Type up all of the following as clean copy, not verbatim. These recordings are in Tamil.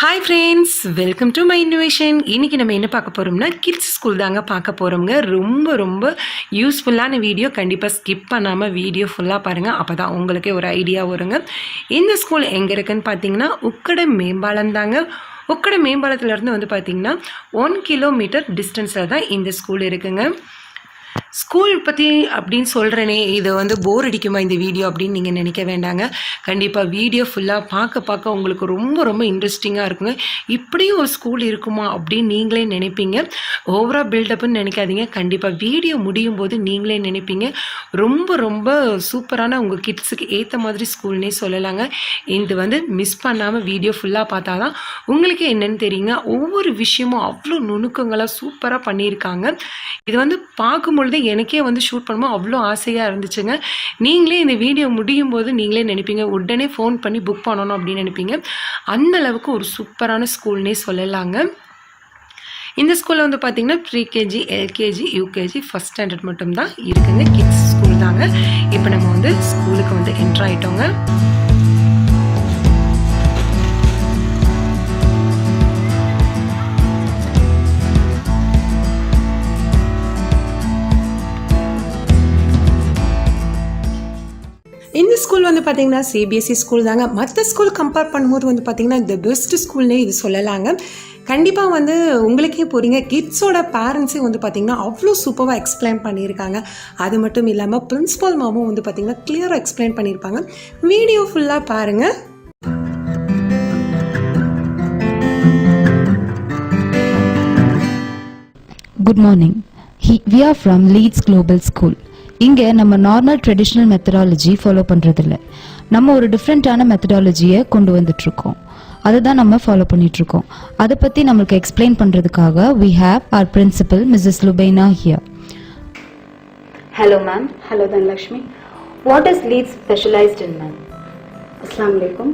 Hi friends, welcome to my innovation. இன்றைக்கி நம்ம என்ன பார்க்க போகிறோம்னா கிட்ஸ் ஸ்கூல் தாங்க பார்க்க போகிறோங்க. ரொம்ப யூஸ்ஃபுல்லான வீடியோ. கண்டிப்பாக ஸ்கிப் பண்ணாமல் வீடியோ ஃபுல்லாக பாருங்கள். அப்போ தான் உங்களுக்கே ஒரு ஐடியா வருங்க. இந்த ஸ்கூல் எங்கே இருக்குதுன்னு பார்த்தீங்கன்னா உக்கடம் மேம்பாலம் தாங்க. உக்கடம் மேம்பாலத்துலேருந்து வந்து பார்த்திங்கன்னா 1 கிலோமீட்டர் டிஸ்டன்ஸில் தான் இந்த ஸ்கூல் இருக்குங்க. ஸ்கூல் பற்றி அப்படின்னு சொல்கிறேனே, இது வந்து போர் அடிக்குமா இந்த வீடியோ அப்படின்னு நீங்கள் நினைக்க வேண்டாங்க. கண்டிப்பாக வீடியோ ஃபுல்லாக பார்க்க உங்களுக்கு ரொம்ப இன்ட்ரெஸ்டிங்காக இருக்குங்க. இப்படியும் ஒரு ஸ்கூல் இருக்குமா அப்படின்னு நீங்களே நினைப்பீங்க. ஓவராக பில்டப்னு நினைக்காதீங்க. கண்டிப்பாக வீடியோ முடியும் போது நீங்களே நினைப்பீங்க. ரொம்ப சூப்பரான உங்கள் கிட்ஸுக்கு ஏற்ற மாதிரி ஸ்கூல்னே சொல்லலாங்க. இது வந்து மிஸ் பண்ணாமல் வீடியோ ஃபுல்லாக பார்த்தா தான் உங்களுக்கு என்னென்னு தெரியுங்க. ஒவ்வொரு விஷயமும் அவ்வளோ நுணுக்கங்களாக சூப்பராக பண்ணியிருக்காங்க. இது வந்து பார்க்கும்பொழுது எனக்கே வந்து ஷூட் பண்ணும்போது அவ்வளோ ஆசையாக இருந்துச்சுங்க. நீங்களே இந்த வீடியோ முடியும் போது நீங்களே நினைப்பீங்க, உடனே ஃபோன் பண்ணி புக் பண்ணணும் அப்படின்னு நினைப்பீங்க. அந்த அளவுக்கு ஒரு சூப்பரான ஸ்கூல்னே சொல்லலாங்க. இந்த ஸ்கூலில் வந்து பார்த்திங்கன்னா pre-KG, LKG, UKG, first standard மட்டும்தான் இருக்குங்க. கிட்ஸ் ஸ்கூல் தாங்க. இப்போ நம்ம வந்து ஸ்கூலுக்கு வந்து என்ட்ரு ஆகிட்டோங்க. இந்த ஸ்கூல் வந்து பார்த்திங்கன்னா சிபிஎஸ்சி ஸ்கூல் தாங்க. மற்ற ஸ்கூல் கம்பேர் பண்ணும்போது வந்து பார்த்திங்கன்னா இந்த பெஸ்ட் ஸ்கூல்னே இது சொல்லலாங்க. கண்டிப்பாக வந்து உங்களுக்கே போகிறீங்க. கிட்ஸோட பேரண்ட்ஸே வந்து பார்த்திங்கன்னா அவ்வளோ சூப்பராக எக்ஸ்பிளைன் பண்ணியிருக்காங்க. அது மட்டும் இல்லாமல் பிரின்ஸிபல் மாமும் வந்து பார்த்திங்கன்னா கிளியராக எக்ஸ்பிளைன் பண்ணியிருப்பாங்க. வீடியோ ஃபுல்லாக பாருங்கள். Good morning. We are from Leeds Global School. இங்கே நம்ம நார்மல் ட்ரெடிஷ்னல் மெத்தடாலஜி ஃபாலோ பண்ணுறதில்ல. நம்ம ஒரு டிஃப்ரெண்ட்டான மெத்தடாலஜியை கொண்டு வந்துட்ருக்கோம். அதை தான் நம்ம ஃபாலோ பண்ணிகிட்ருக்கோம். அதை பற்றி நம்மளுக்கு எக்ஸ்பிளைன் பண்ணுறதுக்காக we have our principal Mrs. Lubaina here. Hello ma'am. Hello Dhanlakshmi. What is Leeds specialized in ma'am? Assalamu alaikum.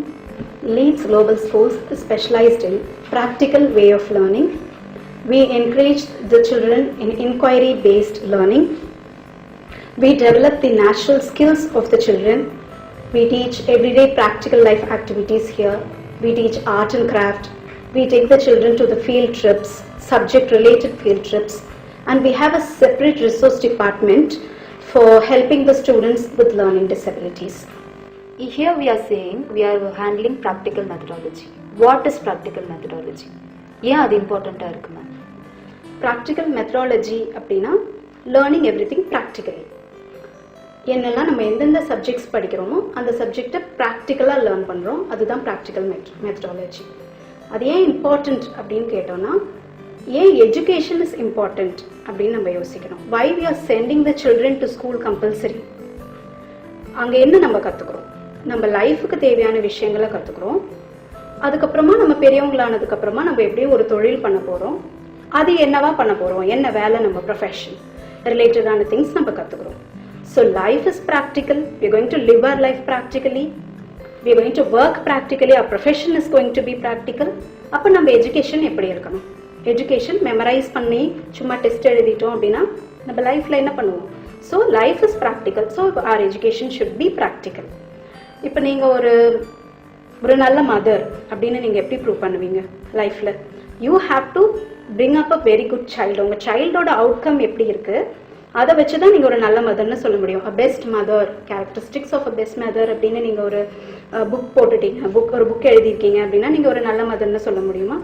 Leeds Global Schools is specialized in practical way of learning. We encourage the children in inquiry based learning. We develop the natural skills of the children. We teach everyday practical life activities here. We teach art and craft. We take the children to the field trips, subject related field trips, and we have a separate resource department for helping the students with learning disabilities. Here we are saying we are handling practical methodology. What is practical methodology? Yeah, அது இம்பார்ட்டண்ட்டாக இருக்கு மேம். ப்ராக்டிக்கல் மெத்தடாலஜி அப்படின்னா லேர்னிங் எவ்ரி திங் ப்ராக்டிக்கலி. என்னெல்லாம் நம்ம எந்தெந்த சப்ஜெக்ட்ஸ் படிக்கிறோமோ அந்த சப்ஜெக்டை ப்ராக்டிக்கலாக லேர்ன் பண்ணுறோம். அதுதான் ப்ராக்டிக்கல் மெத்தடாலஜி. அது ஏன் இம்பார்ட்டண்ட் அப்படின்னு கேட்டோம்னா, ஏன் எஜுகேஷன் இஸ் இம்பார்ட்டண்ட் அப்படின்னு நம்ம யோசிக்கணும். Why we are sending the children to school compulsory. அங்கே என்ன நம்ம கற்றுக்குறோம்? நம்ம லைஃபுக்கு தேவையான விஷயங்களை கற்றுக்குறோம். அதுக்கப்புறமா நம்ம பெரியவங்களானதுக்கப்புறமா நம்ம எப்படியும் ஒரு தொழில் பண்ண போகிறோம். அது என்னவா பண்ண போகிறோம், என்ன வேலை, நம்ம ப்ரொஃபஷன் ரிலேட்டடான திங்ஸ் நம்ம கற்றுக்குறோம். So life is practical. We are going to live our life practically. We are going to work practically. Our profession is going to be practical. அப்போ நம்ம எஜுகேஷன் எப்படி இருக்கணும்? எஜுகேஷன் மெமரைஸ் பண்ணி சும்மா டெஸ்ட் எழுதிட்டோம் அப்படின்னா நம்ம லைஃப்பில் என்ன பண்ணுவோம்? So life is practical. So our education should be practical. இப்போ நீங்கள் ஒரு நல்ல மதர் அப்படின்னு நீங்கள் எப்படி ப்ரூவ் பண்ணுவீங்க லைஃப்பில்? You have to bring up a very good child. உங்கள் சைல்டோட அவுட்கம் எப்படி இருக்குது அதை வச்சு தான் நீங்கள் ஒரு நல்ல மதர்னு சொல்ல முடியும். A best mother, characteristics of a best mother அப்படின்னு நீங்கள் ஒரு புக் போட்டுட்டீங்க, ஒரு புக் எழுதியிருக்கீங்க அப்படின்னா நீங்கள் ஒரு நல்ல மதர்னு சொல்ல முடியுமா?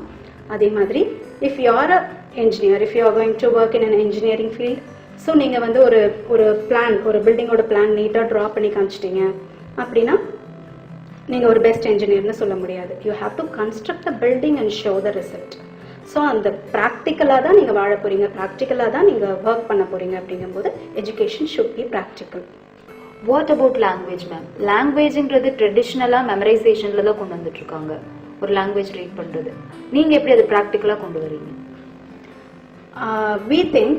அதே மாதிரி if you are a engineer, if you are going to work in an engineering field, so நீங்கள் வந்து ஒரு பிளான், ஒரு பில்டிங்கோட பிளான் நீட்டாக ட்ரா பண்ணி காமிச்சிட்டீங்க அப்படின்னா நீங்கள் ஒரு பெஸ்ட் என்ஜினியர்னு சொல்ல முடியாது. You have to construct the building and show the result. So அந்த ப்ராக்டிக்கலாக தான் நீங்கள் வாழ போகிறீங்க, ப்ராக்டிக்கலாக தான் நீங்கள் ஒர்க் பண்ண போகிறீங்க. அப்படிங்கும்போது education should be practical. What about language ma'am? லாங்குவேஜ்ன்றது ட்ரெடிஷ்னலாக மெமரைசேஷனில் தான் கொண்டு வந்துட்டுருக்காங்க, ஒரு லாங்குவேஜ் ரீட் பண்ணுறது. நீங்கள் எப்படி அது ப்ராக்டிக்கலாக கொண்டு வரீங்க? We think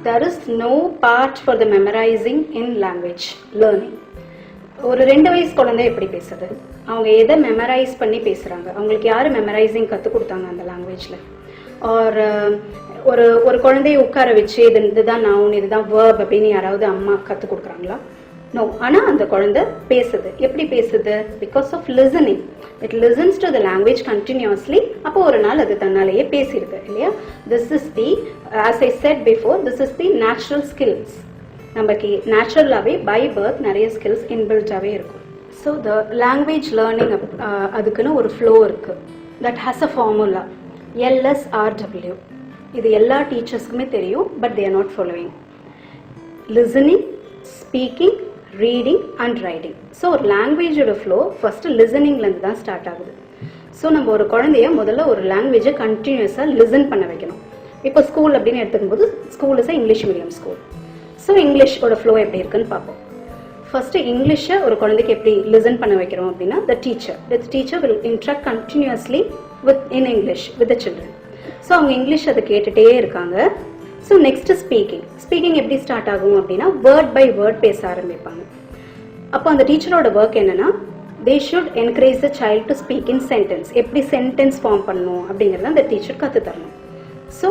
there is no part for the memorizing in language learning. ஒரு 2 வயசு குழந்தை எப்படி பேசுது? அவங்க எதை மெமரைஸ் பண்ணி பேசுகிறாங்க? அவங்களுக்கு யார் மெமரைசிங் கற்றுக் கொடுத்தாங்க அந்த லாங்குவேஜில்? ஒரு குழந்தைய உட்கார வச்சு இதுதான் நவுன், இதுதான் வேர்ப் அப்படின்னு யாராவது அம்மா கற்றுக் கொடுக்குறாங்களா? நோ. ஆனால் அந்த குழந்தை பேசுது. எப்படி பேசுது? Because of listening. It listens to the language continuously. அப்போ ஒரு நாள் அது தன்னாலேயே பேசியிருக்கு இல்லையா? This is the, as I said before, this is the natural skills. நமக்கு நேச்சுரலாகவே பை பர்த் நிறைய ஸ்கில்ஸ் இன்பில்ட்டாகவே இருக்கும். ஸோ த லாங்குவேஜ் லேர்னிங் அதுக்குன்னு ஒரு ஃப்ளோ இருக்குது. That has a formula, LSRW. இது எல்லா டீச்சர்ஸ்க்குமே தெரியும், but they are not following. Listening, speaking, reading and writing. So ஒரு லாங்குவேஜோட ஃப்ளோ ஃபஸ்ட்டு லிசனிங்லேருந்து தான் ஸ்டார்ட் ஆகுது. ஸோ நம்ம ஒரு குழந்தைய முதல்ல ஒரு லாங்குவேஜை கண்டினியூஸாக லிசன் பண்ண வைக்கணும். இப்போ ஸ்கூல் அப்படின்னு எடுத்துக்கும்போது school is English medium school. So இங்கிலீஷோட ஃப்ளோ எப்படி இருக்குன்னு பார்ப்போம். ஃபஸ்ட்டு இங்கிலீஷை ஒரு குழந்தைக்கு எப்படி லிசன் பண்ண வைக்கிறோம் அப்படின்னா, the teacher will interact continuously in English with the children. So அவங்க இங்கிலீஷ் அதை கேட்டுகிட்டே இருக்காங்க. ஸோ நெக்ஸ்ட்டு ஸ்பீக்கிங் எப்படி ஸ்டார்ட் ஆகும் அப்படின்னா, வேர்ட் பை வேர்ட் பேச ஆரம்பிப்பாங்க. அப்போ அந்த டீச்சரோட ஒர்க் என்னன்னா, they should encourage the child to speak in sentence. எப்படி சென்டென்ஸ் ஃபார்ம் பண்ணணும் அப்படிங்கிறத அந்த டீச்சர் கற்றுத்தரணும். ஸோ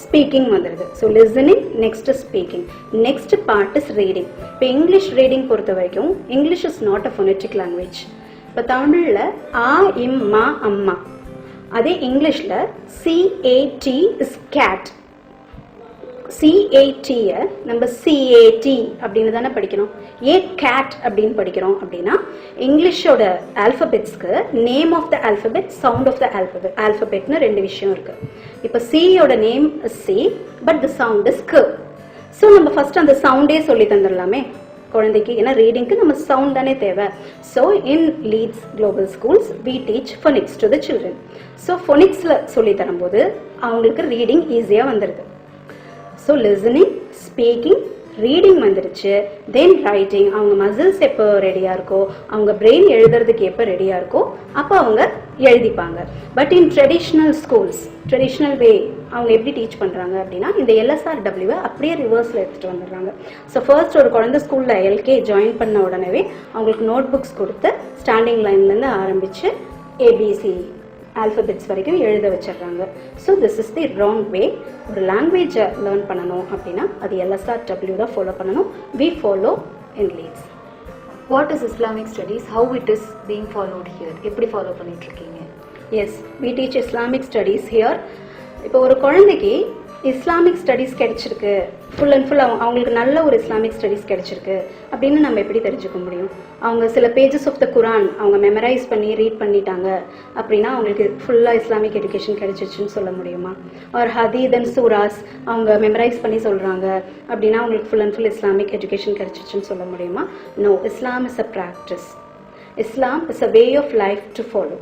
ஸ்பீக்கிங் வந்துடுது. So listening, next speaking, next part is reading. இப்போ இங்கிலீஷ் ரீடிங் பொறுத்த வரைக்கும் English is not a phonetic language. இப்போ தமிழில் ஆ, இம், மா, அம்மா. அதே இங்கிலீஷில் CAT இஸ் கேட். CAT-யை நம்ம CAT அப்படின்னு தானே படிக்கிறோம். ஏன் கேட் அப்படின்னு படிக்கிறோம் அப்படின்னா, இங்கிலீஷோட ஆல்ஃபபெட்ஸ்க்கு name of the alphabet, sound of the ஆல்ஃபபெட்னு ரெண்டு விஷயம் இருக்கு. இப்போ சியோட name C, but the sound is K. So நம்ம ஃபர்ஸ்ட் அந்த சவுண்டே சொல்லி தந்துடலாமே குழந்தைக்கு. ஏன்னா ரீடிங்க்கு நம்ம சவுண்ட் தானே தேவை. So in Leeds global schools we teach phonics to the children. So ஃபோனிக்ஸில் சொல்லி தரும்போது அவங்களுக்கு ரீடிங் ஈஸியாக வந்துடுது. ஸோ லிசனிங், ஸ்பீக்கிங், ரீடிங் வந்துடுச்சு. தென் ரைட்டிங். அவங்க மசில்ஸ் எப்போ ரெடியாக இருக்கோ, அவங்க பிரெயின் எழுதுறதுக்கு எப்போ ரெடியாக இருக்கோ அப்போ அவங்க எழுதிப்பாங்க. But in traditional schools, traditional way அவங்க எப்படி டீச் பண்ணுறாங்க அப்படின்னா, இந்த LSRW அப்படியே ரிவர்ஸில் எடுத்துகிட்டு வந்துடுறாங்க. ஸோ ஃபர்ஸ்ட் ஒரு குழந்தை ஸ்கூலில் LK ஜாயின் பண்ண உடனே அவங்களுக்கு நோட் புக்ஸ் கொடுத்து ஸ்டாண்டிங் லைன்லேருந்து ஆரம்பித்து ABC ஆல்ஃபபெட்ஸ் வரைக்கும் எழுத வச்சிடுறாங்க. So this is the wrong வே. ஒரு லாங்குவேஜை லேர்ன் பண்ணணும் அப்படின்னா அது LSRW தான் ஃபாலோ பண்ணணும். We follow in leads. What is Islamic studies, how it is being followed here, எப்படி ஃபாலோ பண்ணிட்டு இருக்கீங்க? Yes, we teach Islamic studies here. இப்போ ஒரு குழந்தைக்கு இஸ்லாமிக் ஸ்டடீஸ் கிடைச்சிருக்கு, ஃபுல் அண்ட் ஃபுல் அவங்களுக்கு நல்ல ஒரு இஸ்லாமிக் ஸ்டடீஸ் கிடைச்சிருக்கு அப்படின்னு நம்ம எப்படி தெரிஞ்சுக்க முடியும்? அவங்க சில பேஜஸ் ஆஃப் த குரான் அவங்க மெமரைஸ் பண்ணி ரீட் பண்ணிட்டாங்க அப்படின்னா அவங்களுக்கு ஃபுல்லாக இஸ்லாமிக் எஜுகேஷன் கிடைச்சிச்சுன்னு சொல்ல முடியுமா? ஒரு ஹதீத் அண்ட் சூராஸ் அவங்க மெமரைஸ் பண்ணி சொல்கிறாங்க அப்படின்னா அவங்களுக்கு full and full Islamic education கிடைச்சிச்சுன்னு சொல்ல முடியுமா? No. Islam is a practice. Islam is a way of life to follow.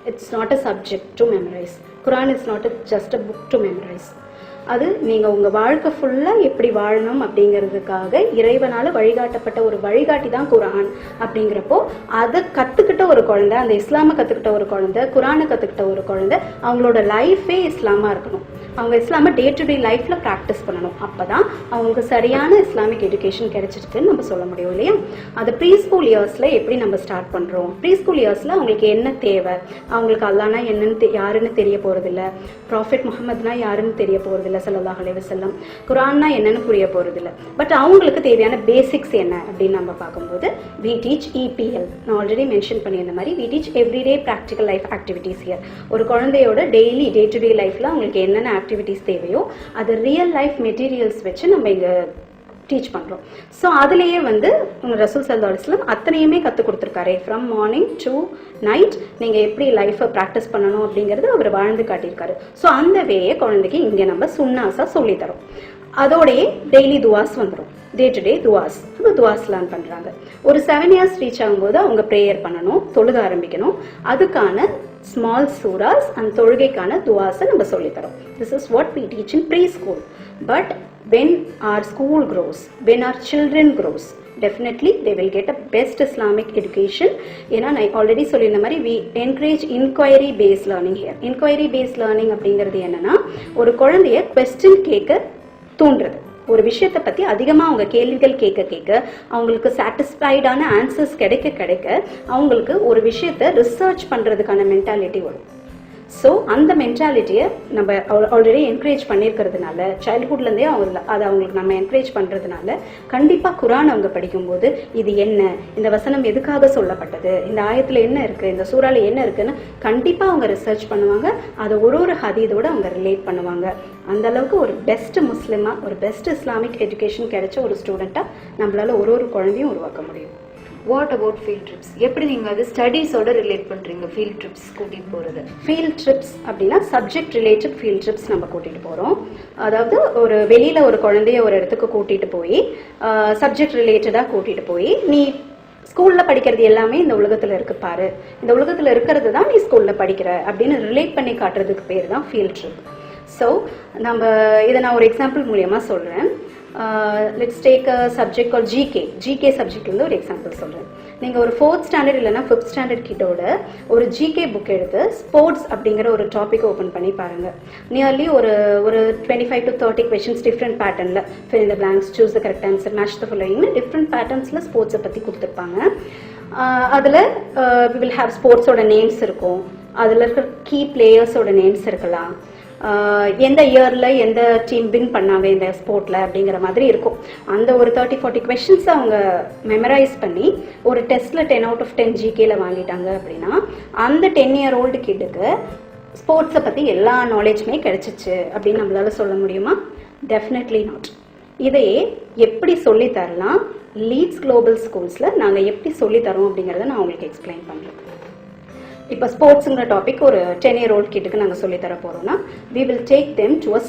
It's not a subject to memorize. Quran is not just a book to memorize. அது நீங்கள் உங்கள் வாழ்க்கை ஃபுல்லாக எப்படி வாழணும் அப்படிங்கிறதுக்காக இறைவனால் வழிகாட்டப்பட்ட ஒரு வழிகாட்டி தான் குரான். அப்படிங்கிறப்போ அதை கற்றுக்கிட்ட ஒரு குழந்தை, அந்த இஸ்லாமை கற்றுக்கிட்ட ஒரு குழந்தை, குரானை கற்றுக்கிட்ட ஒரு குழந்தை, அவங்களோட லைஃபே இஸ்லாமாக இருக்கணும். அவங்க இஸ்லாமை டே டு டே லைஃப்பில் ப்ராக்டிஸ் பண்ணணும். அப்போ தான் அவங்களுக்கு சரியான இஸ்லாமிக் எஜுகேஷன் கிடைச்சிருக்குன்னு நம்ம சொல்ல முடியும் இல்லையா? அது ப்ரீ ஸ்கூல் இயர்ஸில் எப்படி நம்ம ஸ்டார்ட் பண்ணுறோம்? ப்ரீ ஸ்கூல் இயர்ஸில் அவங்களுக்கு என்ன தேவை? அவங்களுக்கு அல்லாஹ்னா என்னன்னு யாருன்னு தெரிய போகிறதில்ல, ப்ராஃபெட் முஹம்மதுனா யாருன்னு தெரிய போகிறதில்ல ஸல்லல்லாஹு அலைஹி வஸல்லம், குரான்னா என்னன்னு புரிய போகிறதில்ல. பட் அவங்களுக்கு தேவையான பேசிக்ஸ் என்ன அப்படின்னு நம்ம பார்க்கும்போது வி டீச் EPL. நான் ஆல்ரெடி மென்ஷன் பண்ணியிருந்த மாதிரி we teach everyday practical life activities here. ஒரு குழந்தையோட டெய்லி டே டு டே லைஃப்பில் அவங்களுக்கு என்னென்ன ஆக்டிவிட்டீஸ் தேவையோ அது ரியல் லைஃப் மெட்டீரியல்ஸ் வச்சு நம்ம இங்கே டீச் பண்ணுறோம். ஸோ அதுலேயே ரசூல் ஸல்லல்லாஹு அலைஹி வஸல்லம் அத்தனையுமே கற்றுக் கொடுத்துருக்காரு. ஃப்ரம் மார்னிங் டு நைட் நீங்கள் எப்படி லைஃப்பை ப்ராக்டிஸ் பண்ணணும் அப்படிங்கிறது அவர் வாழ்ந்து காட்டியிருக்காரு. ஸோ அந்த வேயை குழந்தைக்கு இங்கே நம்ம சுன்னாஸாக சொல்லித்தரோம். அதோடையே டெய்லி துவாஸ் வந்துடும். டே டு டே துவாஸ், அந்த துவாஸ் லேர்ன் பண்ணுறாங்க. ஒரு 7 years ரீச் ஆகும்போது அவங்க ப்ரேயர் பண்ணணும், தொழுக ஆரம்பிக்கணும். அதுக்கான ஸ்மால் சூராஸ் அண்ட் தொழுகைக்கான துவாஸை நம்ம சொல்லித்தரோம். This is what we teach in pre school. But when our school grows, when our children grows, definitely they will get a best Islamic education. ஏன்னா நான் ஆல்ரெடி சொல்லியிருந்த மாதிரி we encourage inquiry based learning here. Inquiry based learning அப்படிங்கிறது என்னன்னா, ஒரு குழந்தைய கொஸ்டின் கேட்க தூண்டுறது. ஒரு விஷயத்தை பற்றி அதிகமாக அவங்க கேள்விகள் கேட்க அவங்களுக்கு சாட்டிஸ்ஃபைடான ஆன்சர்ஸ் கிடைக்க அவங்களுக்கு ஒரு விஷயத்தை ரிசர்ச் பண்ணுறதுக்கான மென்டாலிட்டி வரும். ஸோ அந்த மென்டாலிட்டியை நம்ம ஆல்ரெடி என்கரேஜ் பண்ணியிருக்கிறதுனால சைல்ட்ஹுட்லேருந்தே அதை அவங்களுக்கு நம்ம என்கரேஜ் பண்ணுறதுனால கண்டிப்பாக குரான் அவங்க படிக்கும்போது இது என்ன, இந்த வசனம் எதுக்காக சொல்லப்பட்டது, இந்த ஆயத்தில் என்ன இருக்குது, இந்த சூறால என்ன இருக்குன்னு கண்டிப்பாக அவங்க ரிசர்ச் பண்ணுவாங்க. அதை ஒரு ஹதீதோடு அவங்க ரிலேட் பண்ணுவாங்க. அந்த அளவுக்கு ஒரு பெஸ்ட் முஸ்லிமாக, ஒரு பெஸ்ட் இஸ்லாமிக் எஜுகேஷன் கிடைச்ச ஒரு ஸ்டூடெண்ட்டாக நம்மளால ஒரு குழந்தையும் உருவாக்க முடியும். What about field trips? எப்படி நீங்கள் அது ஸ்டடீஸோட ரிலேட் பண்ணுறீங்க ஃபீல்ட் ட்ரிப்ஸ் கூட்டிகிட்டு போகிறது? ஃபீல்ட் ட்ரிப்ஸ் அப்படின்னா சப்ஜெக்ட் ரிலேட்டட் ஃபீல்ட் ட்ரிப்ஸ் நம்ம கூட்டிகிட்டு போகிறோம். அதாவது ஒரு வெளியில் ஒரு குழந்தைய ஒரு இடத்துக்கு கூட்டிகிட்டு போய் சப்ஜெக்ட் ரிலேட்டடாக கூட்டிகிட்டு போய் நீ ஸ்கூலில் படிக்கிறது எல்லாமே இந்த உலகத்தில் இருக்கு பாரு, இந்த உலகத்தில் இருக்கிறது தான் நீ ஸ்கூலில் படிக்கிற அப்படின்னு ரிலேட் பண்ணி காட்டுறதுக்கு பேர் தான் ஃபீல்ட் ட்ரிப். ஸோ நம்ம இதை நான் ஒரு எக்ஸாம்பிள் மூலியமாக சொல்கிறேன். Let's take a subject call GK சப்ஜெக்ட்லேருந்து ஒரு எக்ஸாம்பிள் சொல்கிறேன். நீங்கள் ஒரு 4th ஸ்டாண்டர்ட் இல்லைனா 5th ஸ்டாண்டர்ட் கிட்டோட ஒரு ஜிகே புக் எடுத்து ஸ்போர்ட்ஸ் அப்படிங்கிற ஒரு டாபிக் ஓப்பன் பண்ணி பாருங்கள். நியர்லி ஒரு 25 to 30 questions டிஃப்ரெண்ட் பேட்டர்னில் fill in the blanks, choose the correct answer, match the following different பேட்டர்ன்ஸில் ஸ்போர்ட்ஸை பற்றி கொடுத்துருப்பாங்க. அதில் we will have ஸ்போர்ட்ஸோட நேம்ஸ் இருக்கும், அதில் இருக்கிற கீ பிளேயர்ஸோட நேம்ஸ் இருக்கலாம், எந்த இயரில் எந்த டீம் வின் பண்ணாங்க இந்த ஸ்போர்ட்டில் அப்படிங்கிற மாதிரி இருக்கும். அந்த ஒரு 30-40 questions அவங்க மெமரைஸ் பண்ணி ஒரு டெஸ்ட்டில் 10 out of 10 ஜிகேல வாங்கிட்டாங்க அப்படின்னா அந்த 10-year-old கிட்டுக்கு ஸ்போர்ட்ஸை பற்றி எல்லா நாலேஜுமே கிடைச்சிச்சு அப்படின்னு நம்மளால சொல்ல முடியுமா? Definitely not. இதையே எப்படி சொல்லித்தரலாம், லீட்ஸ் குளோபல் ஸ்கூல்ஸில் நாங்கள் எப்படி சொல்லித்தரோம் அப்படிங்கிறத நான் உங்களுக்கு எக்ஸ்பிளைன் பண்ணுறேன். இப்போ ஸ்போர்ட்ஸுங்கிற டாபிக் ஒரு 10-year-old கிட்டுக்கு நாங்கள் சொல்லித்தர போகிறோம்னா we will take them to a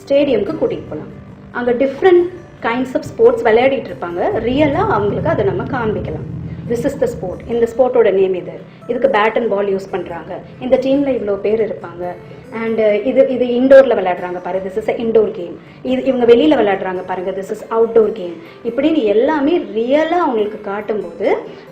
ஸ்டேடியம்க்கு கூட்டிகிட்டு போகலாம். அங்கே டிஃப்ரெண்ட் கைண்ட்ஸ் ஆஃப் ஸ்போர்ட்ஸ் விளையாடிட்டு இருப்பாங்க. ரியலாக அவங்களுக்கு அதை நம்ம காண்பிக்கலாம். திஸ் இஸ் த ஸ்போர்ட், இந்த ஸ்போர்ட்டோட நேம் இதுக்கு பேட் அண்ட் பால் யூஸ் பண்ணுறாங்க, இந்த டீமில் இவ்வளோ பேர் இருப்பாங்க, அண்ட் இது இண்டோரில் விளையாடுறாங்க பாரு, this is a indoor game, இவங்க வெளியில் விளையாடுறாங்க பாருங்க, திஸ் இஸ் அவுட்டோர் கேம். இப்படின்னு எல்லாமே ரியலாக அவங்களுக்கு காட்டும்போது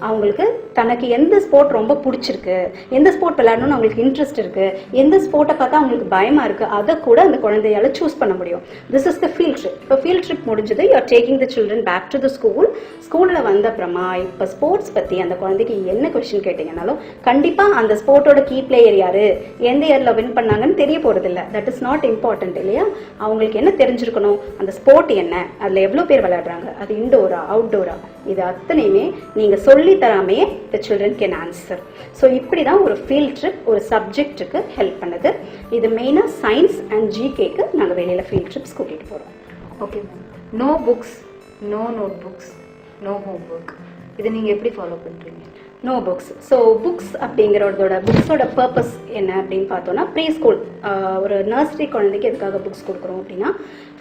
அவங்களுக்கு தனக்கு எந்த ஸ்போர்ட் ரொம்ப பிடிச்சிருக்கு, எந்த ஸ்போர்ட் விளையாடணும்னு அவங்களுக்கு இன்ட்ரெஸ்ட் இருக்குது, எந்த ஸ்போர்ட்டை பார்த்தா அவங்களுக்கு பயமாக இருக்குது, அதை கூட அந்த குழந்தையால் சூஸ் பண்ண முடியும். This is the field trip. இப்போ ஃபீல்ட் ட்ரிப் முடிஞ்சது, you are taking the children back to the ஸ்கூலில் வந்த அப்புறமா இப்போ ஸ்போர்ட்ஸ் பற்றி அந்த குழந்தைக்கு என்ன கொஸ்டின் கேட்டீங்கன்னாலும் கண்டிப்பாக அந்த ஸ்போர்ட்டோட கீ பிளேயர் யாரு, எந்த இயரில் வின் பண்ணாங்கன்னு தெரிய போகிறதில்ல. தட் இஸ் நாட் இம்பார்ட்டன்ட் இல்லையா? அவங்களுக்கு என்ன தெரிஞ்சிருக்கணும், அந்த ஸ்போர்ட் என்ன, அதில் எவ்வளோ பேர் விளையாடுறாங்க, அது இண்டோரா அவுட்டோரா, இது அத்தனையுமே நீங்கள் சொல்லி தராமையே the children can answer. So இப்படி தான் ஒரு ஃபீல்ட் ட்ரிப் ஒரு சப்ஜெக்ட்டுக்கு ஹெல்ப் பண்ணுது. இது மெயினாக சயின்ஸ் அண்ட் ஜிகேக்கு நாங்கள் வெளியில் ஃபீல்ட் ட்ரிப்ஸ் கூட்டிகிட்டு போகிறோம். Okay ma'am. No books, no notebooks, no homework, இதை நீங்கள் எப்படி ஃபாலோ பண்ணுறீங்க? No books. ஸோ புக்ஸ் அப்படிங்கிறதோட புக்ஸோட பர்பஸ் என்ன அப்படின்னு பார்த்தோன்னா, ப்ரீ ஸ்கூல் ஒரு நர்சரி குழந்தைக்கு எதுக்காக புக்ஸ் கொடுக்குறோம் அப்படின்னா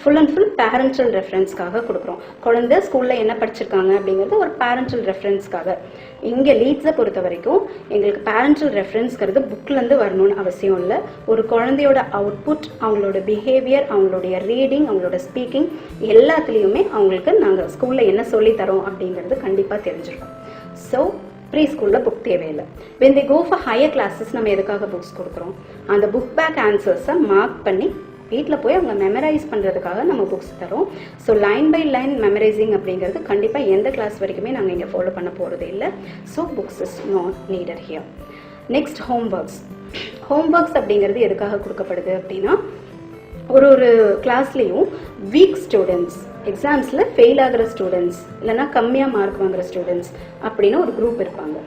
ஃபுல் அண்ட் ஃபுல் பேரண்டல் ரெஃபரன்ஸ்க்காக கொடுக்குறோம். குழந்தை ஸ்கூலில் என்ன படிச்சிருக்காங்க அப்படிங்கிறது ஒரு பேரண்டல் ரெஃபரன்ஸ்க்காக. இங்கே லீட்ஸை பொறுத்த வரைக்கும் எங்களுக்கு பேரண்டல் ரெஃபரன்ஸ்ங்கிறது புக்லேருந்து வரணும்னு அவசியம் இல்லை. ஒரு குழந்தையோட அவுட்புட், அவங்களோட பிஹேவியர், அவங்களுடைய ரீடிங், அவங்களோட ஸ்பீக்கிங் எல்லாத்துலேயுமே அவங்களுக்கு நாங்கள் ஸ்கூலில் என்ன சொல்லித்தரோம் அப்படிங்கிறது கண்டிப்பாக தெரிஞ்சிருக்கோம். ஸோ ப்ரீ ஸ்கூலில் புக் தேவையில்லை. when they go for higher classes நம்ம எதுக்காக புக்ஸ் கொடுக்குறோம், அந்த புக் பேக் ஆன்சர்ஸை மார்க் பண்ணி வீட்டில் போய் அவங்க மெமரைஸ் பண்ணுறதுக்காக நம்ம புக்ஸ் தரோம். So line by line memorising அப்படிங்கிறது கண்டிப்பாக எந்த கிளாஸ் வரைக்குமே நாங்கள் இங்கே ஃபாலோ பண்ண போகிறது இல்லை. So books is not needed here. Next homeworks. Homeworks அப்படிங்கிறது எதுக்காக கொடுக்கப்படுது அப்படின்னா, ஒரு கிளாஸ்லேயும் வீக் ஸ்டூடெண்ட்ஸ், எக்ஸாம்ஸில் ஃபெயில் ஆகிற ஸ்டூடெண்ட்ஸ், இல்லைனா கம்மியாக மார்க் வாங்குகிற ஸ்டூடெண்ட்ஸ் அப்படின்னு ஒரு குரூப் இருப்பாங்க.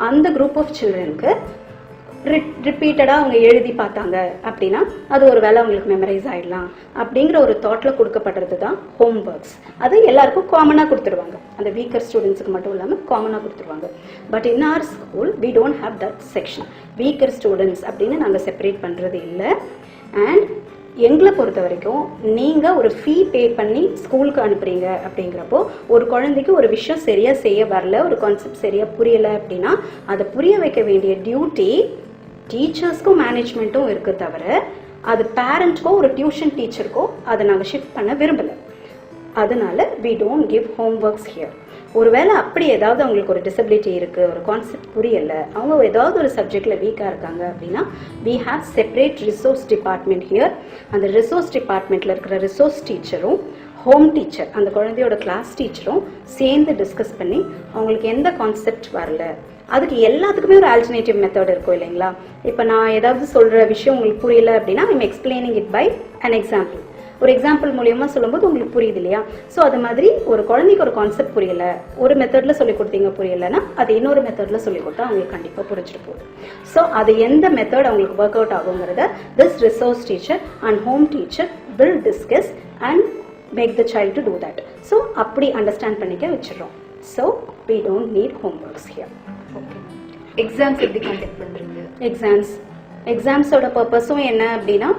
அந்த குரூப் ஆஃப் சில்ட்ரனுக்கு ரிப்பீட்டடாக அவங்க எழுதி பார்த்தாங்க அப்படின்னா அது ஒரு வேளை அவங்களுக்கு மெமரைஸ் ஆகிடலாம் அப்படிங்கிற ஒரு தாட்டில் கொடுக்கப்படுறது தான் ஹோம்ஒர்க்ஸ். அது எல்லாருக்கும் காமனாக கொடுத்துருவாங்க, அந்த வீக்கர் ஸ்டூடெண்ட்ஸுக்கு மட்டும் இல்லாமல் காமனாக கொடுத்துருவாங்க. But in our school we don't have that section. Weaker students அப்படின்னு நாங்கள் செப்பரேட் பண்ணுறது இல்லை. அண்ட் எங்களை பொறுத்த வரைக்கும் நீங்கள் ஒரு ஃபீ பே பண்ணி ஸ்கூலுக்கு அனுப்புறீங்க அப்படிங்கிறப்போ ஒரு குழந்தைக்கு ஒரு விஷயம் சரியாக செய்ய வரல, ஒரு கான்செப்ட் சரியாக புரியலை அப்படின்னா அதை புரிய வைக்க வேண்டிய டியூட்டி டீச்சர்ஸ்க்கும் மேனேஜ்மெண்ட்டும் இருக்குது. தவிர அது பேரண்ட்க்கோ ஒரு டியூஷன் டீச்சருக்கோ அதை நாங்கள் ஷிஃப்ட் பண்ண விரும்பலை. அதனால we don't give homeworks here. ஒருவேளை அப்படி ஏதாவது அவங்களுக்கு ஒரு டிசபிலிட்டி இருக்குது, ஒரு கான்செப்ட் புரியலை, அவங்க ஏதாவது ஒரு சப்ஜெக்டில் வீக்காக இருக்காங்க அப்படின்னா we have separate resource department here. அந்த ரிசோர்ஸ் டிபார்ட்மெண்ட்டில் இருக்கிற ரிசோர்ஸ் டீச்சரும் ஹோம் டீச்சர், அந்த குழந்தையோட கிளாஸ் டீச்சரும் சேர்ந்து டிஸ்கஸ் பண்ணி அவங்களுக்கு எந்த கான்செப்ட் வரல, அதுக்கு எல்லாத்துக்குமே ஒரு ஆல்டர்னேட்டிவ் மெத்தட் இருக்கும் இல்லைங்களா? இப்போ நான் ஏதாவது சொல்கிற விஷயம் உங்களுக்கு புரியல அப்படின்னா I'm explaining it by an example. ஒரு எக்ஸாம்பிள் மூலியமாக சொல்லும்போது உங்களுக்கு புரியுது இல்லையா? ஸோ அது மாதிரி ஒரு குழந்தைக்கு ஒரு கான்செப்ட் புரியலை, ஒரு மெத்தடில் சொல்லி கொடுத்தீங்க புரியலைன்னா அது இன்னொரு மெத்தடில் சொல்லி கொடுத்தா அவங்களுக்கு கண்டிப்பாக புரிஞ்சுட்டு போகுது. ஸோ அது எந்த மெத்தட் அவங்களுக்கு ஒர்க் அவுட் ஆகுங்கிறத this resource teacher and home teacher will discuss and make the child to do that. So அப்படி அண்டர்ஸ்டாண்ட் பண்ணிக்க வச்சிடறோம். So we don't need homeworks here. Okay. Exams எப்படி கண்டக்ட் பண்ணுறீங்க? எக்ஸாம்ஸோட பர்பஸும் என்ன அப்படின்னா,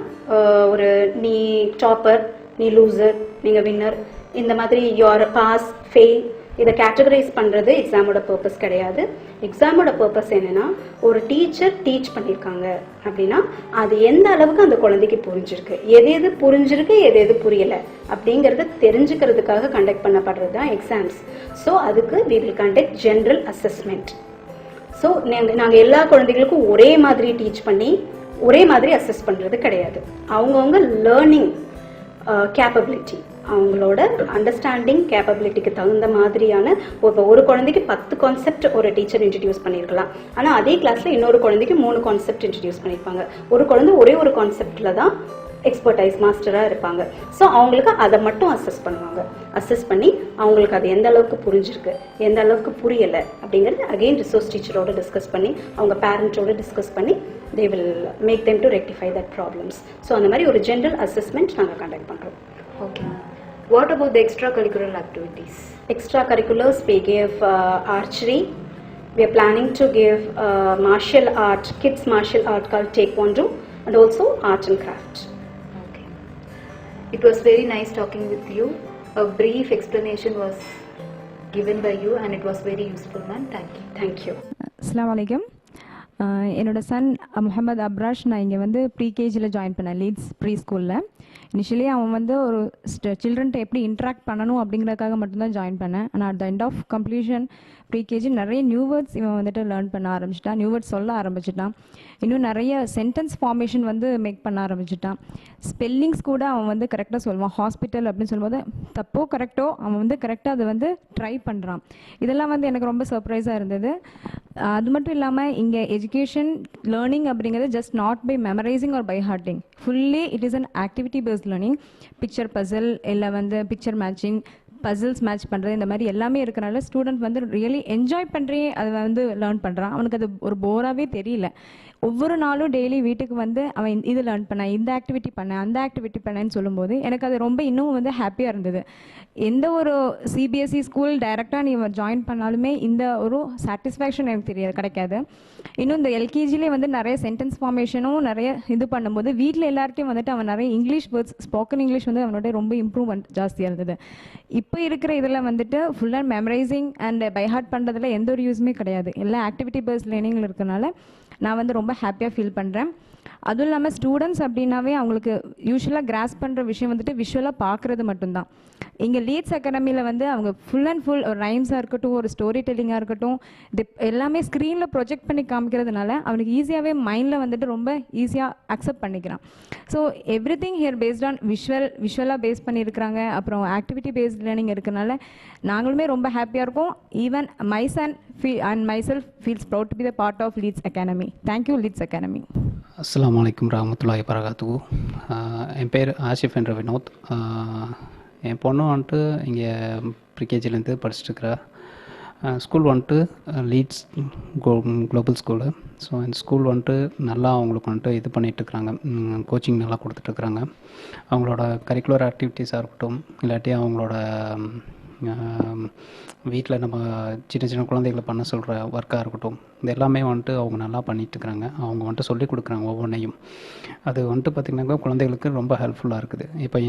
ஒரு நீ டாப்பர், நீ லூசர், நீங்கள் வின்னர், இந்த மாதிரி யோர் பாஸ் ஃபெயில் இதை கேட்டகரைஸ் பண்ணுறது எக்ஸாமோட பர்பஸ் கிடையாது. எக்ஸாமோட பர்பஸ் என்னென்னா, ஒரு டீச்சர் டீச் பண்ணியிருக்காங்க அப்படின்னா அது எந்த அளவுக்கு அந்த குழந்தைக்கு புரிஞ்சிருக்கு, எது எது புரிஞ்சிருக்கு, எது எது புரியலை அப்படிங்கிறத தெரிஞ்சுக்கிறதுக்காக கண்டக்ட் பண்ணப்படுறது தான் எக்ஸாம்ஸ். ஸோ அதுக்கு we will conduct general assessment. So நாங்கள் எல்லா குழந்தைகளுக்கும் ஒரே மாதிரி டீச் பண்ணி ஒரே மாதிரி அசஸ் பண்ணுறது கிடையாது. அவங்கவுங்க லேர்னிங் கேப்பபிலிட்டி, அவங்களோட அண்டர்ஸ்டாண்டிங் கேப்பபிலிட்டிக்கு தகுந்த மாதிரியான இப்போ ஒரு குழந்தைக்கு 10 கான்செப்ட் ஒரு டீச்சர் இன்ட்ரடியூஸ் பண்ணியிருக்கலாம். ஆனால் அதே கிளாஸில் இன்னொரு குழந்தைக்கு 3 கான்செப்ட் இன்ட்ரடியூஸ் பண்ணியிருப்பாங்க. ஒரு குழந்தை ஒரே ஒரு கான்செப்டில் தான் எக்ஸ்பர்டைஸ் மாஸ்டராக இருப்பாங்க. ஸோ அவங்களுக்கு அதை மட்டும் அசஸ் பண்ணுவாங்க. அசஸ் பண்ணி அவங்களுக்கு அது எந்த அளவுக்கு புரிஞ்சிருக்கு, எந்த அளவுக்கு புரியலை அப்படிங்கிறது அகெயின் ரிசோர்ஸ் டீச்சரோட டிஸ்கஸ் பண்ணி அவங்க பேரண்ட்டோட டிஸ்கஸ் பண்ணி they will make them to rectify that problems. So அந்த மாதிரி ஒரு ஜென்ரல் அசஸ்மெண்ட் நாங்கள் கண்டக்ட் பண்ணுறோம். Okay. What about the extra curricular activities? Extra curriculars, we give archery. We are planning to give martial art, kids martial art called Taekwondo, and also art and craft. Okay. It was very nice talking with you. A brief explanation was given by you and it was very useful, ma'am. Thank you. Thank you. அஸ்ஸலாமு அலைக்கும். என்னோட சன் முகமது அப்ராஷ், நான் இங்கே வந்து ப்ரீகேஜியில் ஜாயின் பண்ணேன், லீட்ஸ் ப்ரீ ஸ்கூலில். இனிஷியலி அவன் வந்து ஒரு சில்ட்ரன்ட்ட எப்படி இன்ட்ராக்ட் பண்ணணும் அப்படிங்கிறதுக்காக மட்டும்தான் ஜாயின் பண்ணேன். ஆனால் at the end of completion pre KG நிறைய நியூ வேர்ட்ஸ் இவன் வந்துட்டு லேர்ன் பண்ண ஆரம்பிச்சிட்டான், நியூ வேர்ட்ஸ் சொல்ல ஆரம்பிச்சிட்டான். இன்னும் நிறைய சென்டென்ஸ் ஃபார்மேஷன் வந்து மேக் பண்ண ஆரம்பிச்சிட்டான். ஸ்பெல்லிங்ஸ் கூட அவன் வந்து கரெக்டாக சொல்லுவான். ஹாஸ்பிட்டல் அப்படின்னு சொல்லும்போது தப்போ கரெக்டோ அவன் வந்து கரெக்டாக அதை வந்து ட்ரை பண்ணுறான். இதெல்லாம் வந்து எனக்கு ரொம்ப சர்ப்ரைஸாக இருந்தது. அது மட்டும் இல்லாமல் இங்கே எஜுகேஷன் லேர்னிங் அப்படிங்கிறது just not by memorising or by hearting, fully it is an activity based learning. Picture puzzle இல்லை வந்து பிக்சர் மேட்சிங், பசில்ஸ் மேட்ச் பண்ணுறது, இந்த மாதிரி எல்லாமே இருக்கிறனால ஸ்டூடெண்ட் வந்து ரியலி என்ஜாய் பண்ணுறே அதை வந்து லேர்ன் பண்ணுறான். அவனுக்கு அது ஒரு போராகவே தெரியல. ஒவ்வொரு நாளும் டெய்லி வீட்டுக்கு வந்து அவன் இது லேர்ன் பண்ணேன், இந்த ஆக்டிவிட்டி பண்ணேன், அந்த ஆக்டிவிட்டி பண்ணேன்னு சொல்லும்போது எனக்கு அது ரொம்ப இன்னும் வந்து ஹாப்பியாக இருந்தது. எந்த ஒரு சிபிஎஸ்சி ஸ்கூல் டைரெக்டாக நீ ஜாயின் பண்ணாலுமே இந்த ஒரு சாட்டிஸ்ஃபேக்ஷன் எனக்கு கிடைக்காது. இன்னும் இந்த எல்கேஜிலே வந்து நிறைய சென்டென்ஸ் ஃபார்மேஷனும் நிறைய இது பண்ணும்போது வீட்டில் எல்லார்ட்டையும் வந்துட்டு அவன் நிறைய இங்கிலீஷ் வேர்ட்ஸ், ஸ்போக்கன் இங்கிலீஷ் வந்து அவனோட ரொம்ப இம்ப்ரூவ்மெண்ட் ஜாஸ்தியாக இருந்தது. இப்போ இருக்கிற இதில் வந்துட்டு full and memorising and by heart பண்ணுறதுல எந்த ஒரு யூஸுமே கிடையாது. எல்லாம் ஆக்டிவிட்டி பேஸ்ட் லேர்னிங்கில் இருக்கனால நான் வந்து ரொம்ப ஹாப்பியாக ஃபீல் பண்ணுறேன். அதுவும் இல்லாமல் ஸ்டூடெண்ட்ஸ் அப்படின்னாவே அவங்களுக்கு யூஸ்வலாக கிராஸ் பண்ணுற விஷயம் வந்துட்டு விஷுவலாக பார்க்குறது மட்டும்தான். இங்கே லீட்ஸ் அகாடமியில் வந்து அவங்க ஃபுல் அண்ட் ஃபுல் ஒரு ரைம்ஸாக இருக்கட்டும், ஒரு ஸ்டோரி டெல்லிங்காக இருக்கட்டும், இது எல்லாமே ஸ்க்ரீனில் ப்ரொஜெக்ட் பண்ணி காமிக்கிறதுனால அவனுக்கு ஈஸியாகவே மைண்டில் வந்துட்டு ரொம்ப ஈஸியாக அக்செப்ட் பண்ணிக்கிறான். So everything here based on விஷுவலாக பேஸ் பண்ணியிருக்கிறாங்க. அப்புறம் ஆக்டிவிட்டி பேஸ்ட் லேர்னிங் இருக்கனால நாங்களுமே ரொம்ப ஹாப்பியாக இருக்கோம். Even my son and myself feels proud to be the part of Leeds Academy. Thank you, Leeds Academy. அஸ்ஸலாமு அலைக்கும் ரஹ்மத்துல்லாஹி வரகாத்துஹு. என் பேர் ஆஷிஃப் என்ற வினோத். என் பொண்ணு வந்துட்டு இங்கே ப்ரீகேஜிலேருந்து படிச்சுட்டுருக்கிறா. ஸ்கூல் வந்துட்டு லீட்ஸ் குளோபல் ஸ்கூலு. ஸோ இந்த ஸ்கூல் வந்துட்டு நல்லா அவங்களுக்கு வந்துட்டு இது பண்ணிகிட்ருக்குறாங்க, கோச்சிங் நல்லா கொடுத்துட்ருக்குறாங்க. அவங்களோட கரிக்குலர் ஆக்டிவிட்டீஸாக இருக்கட்டும், இல்லாட்டி அவங்களோட வீட்டில் நம்ம சின்ன சின்ன குழந்தைகளை பண்ண சொல்கிற ஒர்க்காக இருக்கட்டும், இது எல்லாமே வந்துட்டு அவங்க நல்லா பண்ணிகிட்ருக்குறாங்க. அவங்க வந்துட்டு சொல்லிக் கொடுக்குறாங்க ஒவ்வொன்றையும். அது வந்துட்டு பார்த்திங்கனாக்கா குழந்தைகளுக்கு ரொம்ப ஹெல்ப்ஃபுல்லாக இருக்குது. இப்போ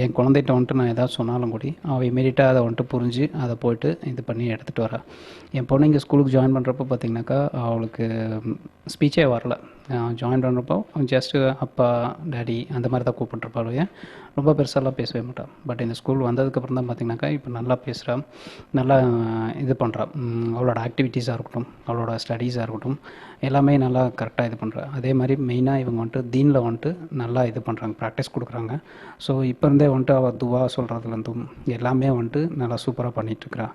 என் குழந்தைகிட்ட வந்துட்டு நான் ஏதாவது சொன்னாலும் கூடி அவள் இமீடியட்டாக அதை வந்துட்டு புரிஞ்சு அதை போய்ட்டு இது பண்ணி எடுத்துகிட்டு வரா. என் பொண்ணு இங்கே ஸ்கூலுக்கு ஜாயின் பண்ணுறப்போ பார்த்திங்கனாக்கா அவளுக்கு ஸ்பீச்சே வரல. ஜாயின் பண்ணுறப்போ ஜஸ்ட்டு அப்பா டேடி அந்த மாதிரி தான் கூப்பிட்டுருப்பாளுவே, ரொம்ப பெருசாலாம் பேசவே மாட்டாள். பட் இந்த ஸ்கூல் வந்ததுக்கப்புறம் தான் பார்த்திங்கனாக்கா இப்போ நல்லா பேசுகிறா, நல்லா இது பண்ணுறா. அவளோட ஆக்டிவிட்டீஸாக இருக்கட்டும், அவளோட ஸ்டடீஸாக இருக்கட்டும், எல்லாமே நல்லா கரெக்டாக இது பண்ணுறா. அதே மாதிரி மெயினாக இவங்க வந்துட்டு தீனில் வந்துட்டு நல்லா இது பண்ணுறாங்க, ப்ராக்டிஸ் கொடுக்குறாங்க. ஸோ இப்போ இருந்தே வந்துட்டு அவள் துவா சொல்கிறதுலேருந்தும் எல்லாமே வந்துட்டு நல்லா சூப்பராக பண்ணிகிட்ருக்குறா.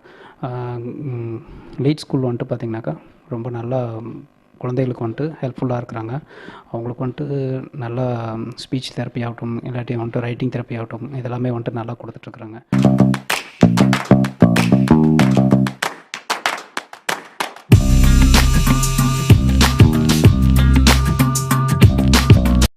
லீட் ஸ்கூல் வந்துட்டு பார்த்திங்கனாக்கா ரொம்ப நல்லா குழந்தைகளுக்கு வந்துட்டு ஹெல்ப்ஃபுல்லாக இருக்கிறாங்க. அவங்களுக்கு வந்துட்டு நல்லா ஸ்பீச் தெரப்பி ஆகட்டும், இல்லாட்டி வந்துட்டு ரைட்டிங் தெரப்பி ஆகட்டும், இதெல்லாமே வந்துட்டு நல்லா கொடுத்துட்ருக்குறாங்க.